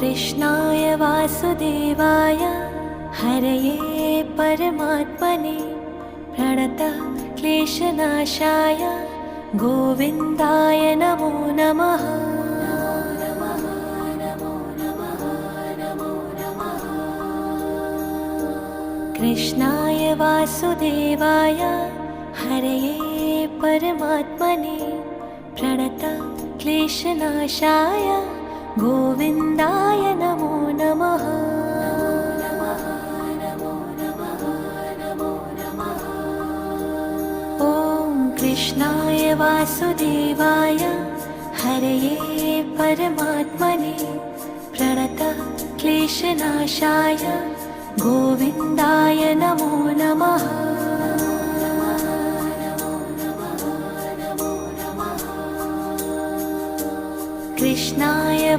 कृष्णाय वासुदेवाय हरये परमात्मने प्रणतः क्लेशनाशाय गोविन्दाय नमो नमः। कृष्णाय वासुदेवाय हरये परमात्मने प्रणतः क्लेशनाशाय गोविन्दाय नमो नमः। ॐ कृष्णाय वासुदेवाय हरये परमात्मने प्रणतः क्लेशनाशाय गोविन्दाय नमो नमः। कृष्णाय